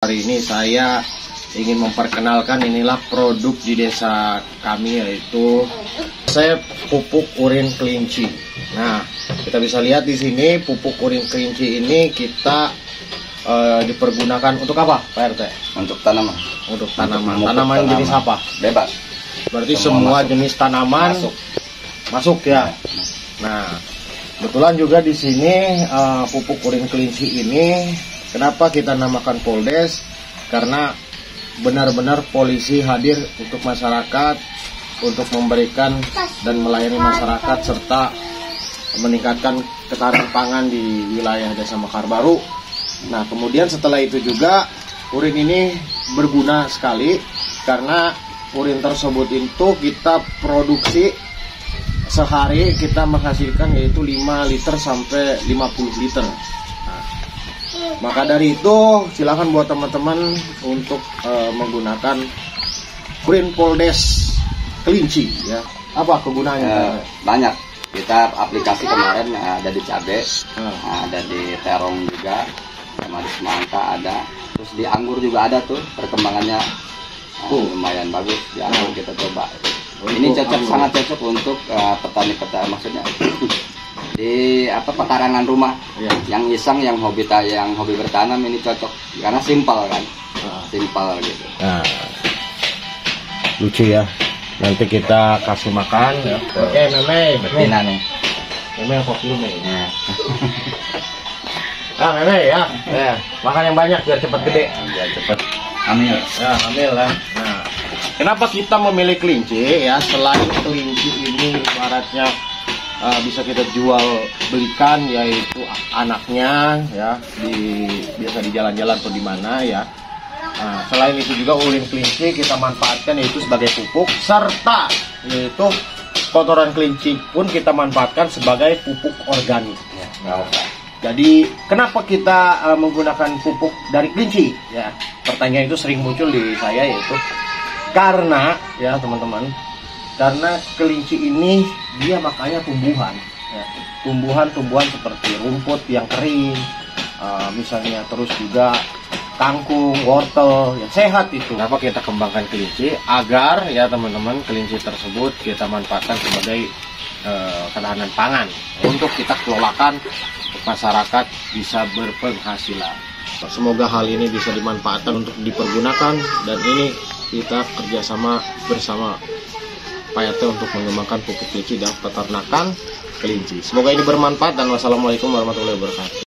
Hari ini saya ingin memperkenalkan inilah produk di desa kami, yaitu saya pupuk urin kelinci. Nah, kita bisa lihat di sini pupuk urin kelinci ini kita dipergunakan untuk apa, Pak RT? Untuk tanaman. Untuk tanaman. Tanaman jenis apa? Bebas. Berarti semua jenis tanaman masuk ya. Nah, kebetulan juga di sini pupuk urin kelinci ini, kenapa kita namakan Poldes? Karena benar-benar polisi hadir untuk masyarakat, untuk memberikan dan melayani masyarakat serta meningkatkan ketahanan pangan di wilayah Desa Mekar Baru. Nah, kemudian setelah itu juga urin ini berguna sekali karena urin tersebut itu kita produksi sehari kita menghasilkan yaitu 5 liter sampai 50 liter. Maka dari itu silakan buat teman-teman untuk menggunakan urin Poldes kelinci ya. Apa kegunaannya? Banyak. Kita aplikasi kemarin ada di cabe, ada di terong juga, sama di semangka ada. Terus di anggur juga ada tuh perkembangannya lumayan bagus. Di anggur kita coba. Ini cocok, sangat cocok untuk petani-petani, maksudnya di pekarangan rumah yang iseng, yang hobi bertanam, ini cocok karena simpel kan, simpel gitu. Nah, lucu ya. Nanti kita kasih makan ya. Oke, Meme, betina nih. Meme kok dulu nih. Meme ya. Makan yang banyak biar cepat gede, biar cepat hamil. Ya, hamil lah. Nah, kenapa kita memilih kelinci ya? Selain kelinci ini ibaratnya bisa kita jual belikan, yaitu anaknya ya, biasa di jalan-jalan atau di mana ya. Nah, selain itu juga urin kelinci kita manfaatkan yaitu sebagai pupuk, serta yaitu kotoran kelinci pun kita manfaatkan sebagai pupuk organik ya. Jadi kenapa kita menggunakan pupuk dari kelinci ya? Pertanyaan itu sering muncul di saya, yaitu karena ya teman-teman, karena kelinci ini dia makanya tumbuhan ya. Tumbuhan seperti rumput yang kering, misalnya, terus juga kangkung, wortel yang sehat itu. Kenapa kita kembangkan kelinci? Agar ya teman-teman, kelinci tersebut kita manfaatkan sebagai ketahanan pangan untuk kita kelolakan masyarakat bisa berpenghasilan. Semoga hal ini bisa dimanfaatkan untuk dipergunakan, dan ini kita kerjasama bersama Pak RT untuk mengembangkan pupuk kelinci dan peternakan kelinci. Semoga ini bermanfaat, dan wassalamualaikum warahmatullahi wabarakatuh.